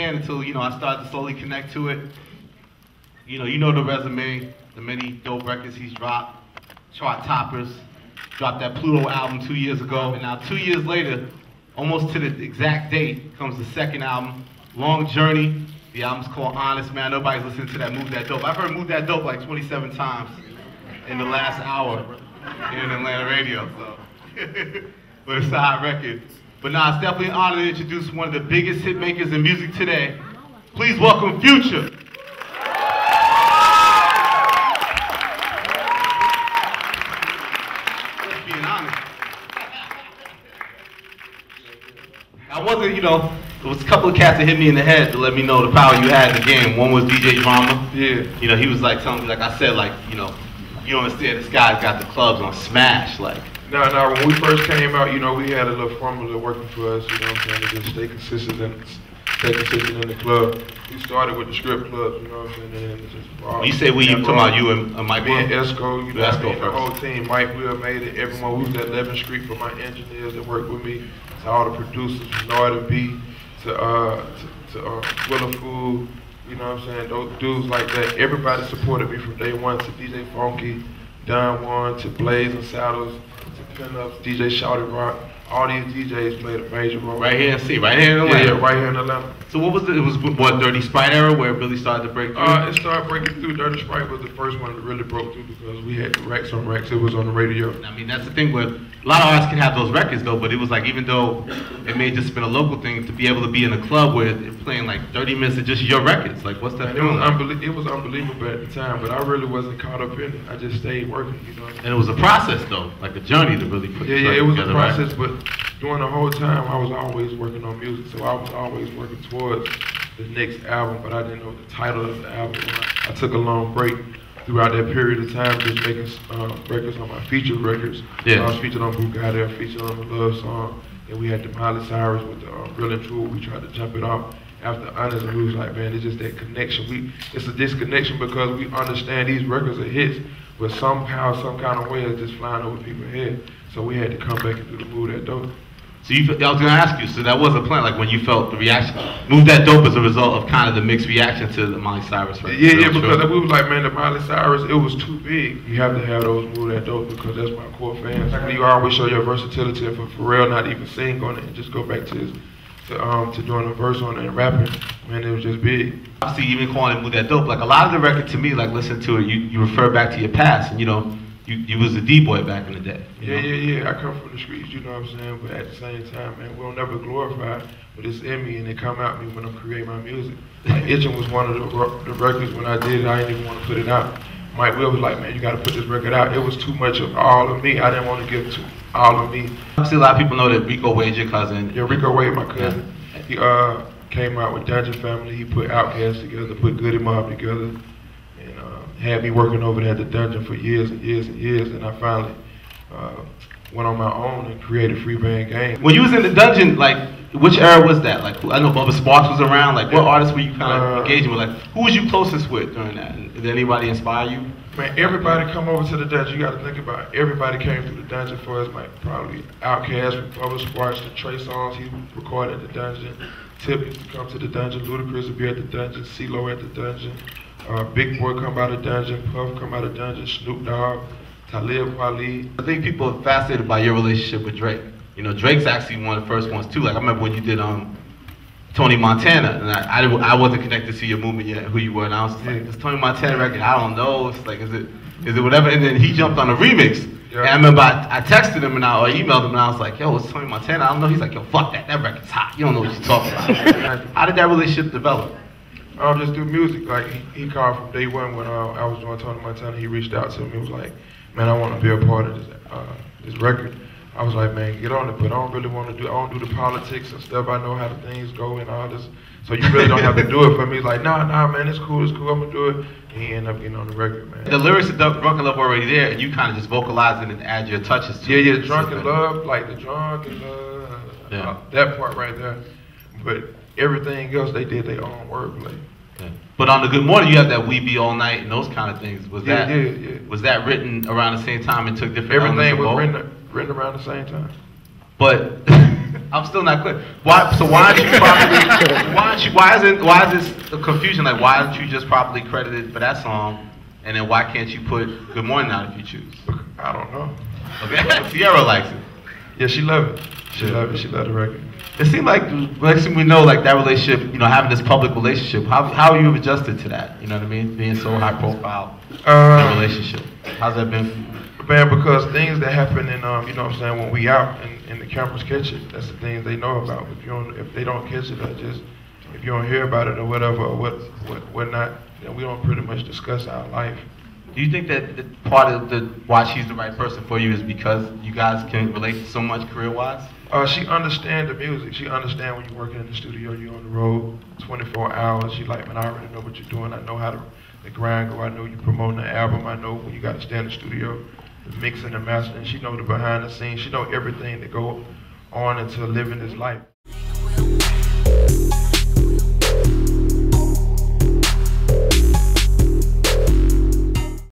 understand until, you know, I started to slowly connect to it. You know the resume, the many dope records he's dropped, chart toppers, dropped that Pluto album 2 years ago, and now 2 years later, almost to the exact date, comes the second album, Long Journey. The album's called Honest, man. Nobody's listening to that Move That Dope. I've heard Move That Dope like 27 times in the last hour here in Atlanta radio, so. But it's a hot record. But nah, it's definitely an honor to introduce one of the biggest hit makers in music today. Please welcome Future. Just being honest. I wasn't, you know, there was a couple of cats that hit me in the head to let me know the power you had in the game. One was DJ Drama. Yeah. You know, he was like telling me, like I said, like, you know, you don't understand, this guy's got the clubs on smash, like. No, when we first came out, you know, we had a little formula working for us, you know what I'm saying, to just stay consistent in the club. We started with the strip clubs, you know what I'm saying, and it's just raw. When you say we, you talking about you and Mike Me Will? and Esco, you know, Esco the whole team. Mike Will made it, everyone. We was at 11th Street for my engineers that worked with me, to all the producers, from Noah B, to Willa Food, you know what I'm saying, those dudes like that. Everybody supported me from day one, to DJ Funky, Don Juan, to Blaze and Saddles, to Pinups, DJ Shouty Rock. All these DJs played a major role. Right here in C, right here in Atlanta. Yeah, right here in Atlanta. So what was it was what, Dirty Sprite era where it really started to break through? It started breaking through. Dirty Sprite was the first one that really broke through because we had the Rex on Rex. It was on the radio. I mean, that's the thing where a lot of artists can have those records though, but it was like, even though it may just been a local thing, to be able to be in a club where they're playing like 30 minutes of just your records, like what's that feeling? It was unbelievable at the time, but I really wasn't caught up in it. I just stayed working, you know. And it was a process though, like a journey to really put it was together, a process, right? But during the whole time, I was always working on music, so I was always working towards the next album, but I didn't know the title of the album. I took a long break throughout that period of time, just making records on my featured records. Yeah. So I was featured on Bugatti, I was featured on the Love Song, and we had the Miley Cyrus with the Real and True. We tried to jump it off after Honest, and we was like, man, it's just that connection. It's a disconnection because we understand these records are hits, but somehow, some kind of way, it's just flying over people's head. So we had to come back and do the Move That Dope. So I was gonna ask you, so that was a plan, like when you felt the reaction, Move That Dope as a result of kind of the mixed reaction to the Miley Cyrus record? Yeah, because we was like, man, the Miley Cyrus, it was too big. You have to have those Move That Dope because that's my core fans. You always show your versatility, and for Pharrell not even sing on it and just go back to doing a verse on it and rapping, man, it was just big. Obviously, even calling it Move That Dope, like a lot of the record to me, like listen to it, you refer back to your past, and you know, you was a D-boy back in the day. Yeah. I come from the streets, you know what I'm saying? But at the same time, man, we don't never glorify, but it's in me and it come out me when I'm creating my music. Like Itchin' was one of the records when I did it, I didn't even want to put it out. Mike Will was like, man, you got to put this record out. It was too much of all of me. I didn't want to give to all of me. Obviously, a lot of people know that Rico Wade's your cousin. Yeah, Rico Wade, my cousin. Yeah. He came out with Dungeon Family. He put Outkast together, put Goody Mob together. Had me working over there at the Dungeon for years and years and years, and I finally went on my own and created Free Band Game. When you was in the Dungeon, like, which era was that? Like, I know Bubba Sparks was around, like, what artists were you kind of engaging with? Like, who was you closest with during that? Did anybody inspire you? Man, everybody come over to the Dungeon, you gotta think about it. Everybody came through the Dungeon for us, like, probably Outkast, from Bubba Sparks, the Trey songs he recorded at the Dungeon. Tip used to come to the Dungeon, Ludacris would be at the Dungeon, CeeLo at the Dungeon. Big Boy come out of Dungeon, Puff come out of Dungeon, Snoop Dogg, Talib Kweli. I think people are fascinated by your relationship with Drake. You know, Drake's actually one of the first ones too. Like I remember when you did Tony Montana, and I wasn't connected to your movement yet, who you were, and I was just like, this Tony Montana record, I don't know. It's like, is it whatever? And then he jumped on a remix. Yeah. And I remember I texted him or emailed him and I was like, yo, it's Tony Montana. I don't know. He's like, yo, fuck that. That record's hot. You don't know what you're talking about. How did that relationship develop? Just do music. Like he called from day one when I was doing Tony Montana. He reached out to me. He was like, man, I want to be a part of this record. I was like, man, get on it, but I don't really want to do. I don't do the politics and stuff. I know how the things go and all this. So you really don't have to do it for me. He's like, nah, man, it's cool. I'm gonna do it. And he ended up getting on the record, man. The lyrics of Drunken Love were already there, and you kind of just vocalize it and add your touches to it. Yeah, Drunken Love, like the Drunken Love, that part right there. But everything else, they did their own wordplay. Yeah. But on the Good Morning, you have that We Be All Night and those kind of things. Was that written around the same time and took different Everything elements of was written around the same time. But I'm still not clear. Why? So why aren't you properly? Why is this a confusion? Like, why aren't you just properly credited for that song? And then why can't you put Good Morning out if you choose? I don't know. Okay. Sierra likes it. Yeah, she love it. She love it. She love the record. It seemed like, next thing we know, like that relationship, you know, having this public relationship, how you have adjusted to that? You know what I mean? Being so high profile in a relationship. How's that been for you? Man, because things that happen in, you know what I'm saying, when we out and the cameras catch it, that's the things they know about. If they don't catch it, if you don't hear about it or whatever, or what not, then we don't pretty much discuss our life. Do you think that part of why she's the right person for you is because you guys can relate so much career-wise? She understands the music. She understands when you're working in the studio, you're on the road 24 hours. She like, man, I already know what you're doing. I know how the grind go. I know you're promoting the album. I know when you got to stay in the studio, the mixing, the mastering. She know the behind the scenes. She know everything that go on into living this life.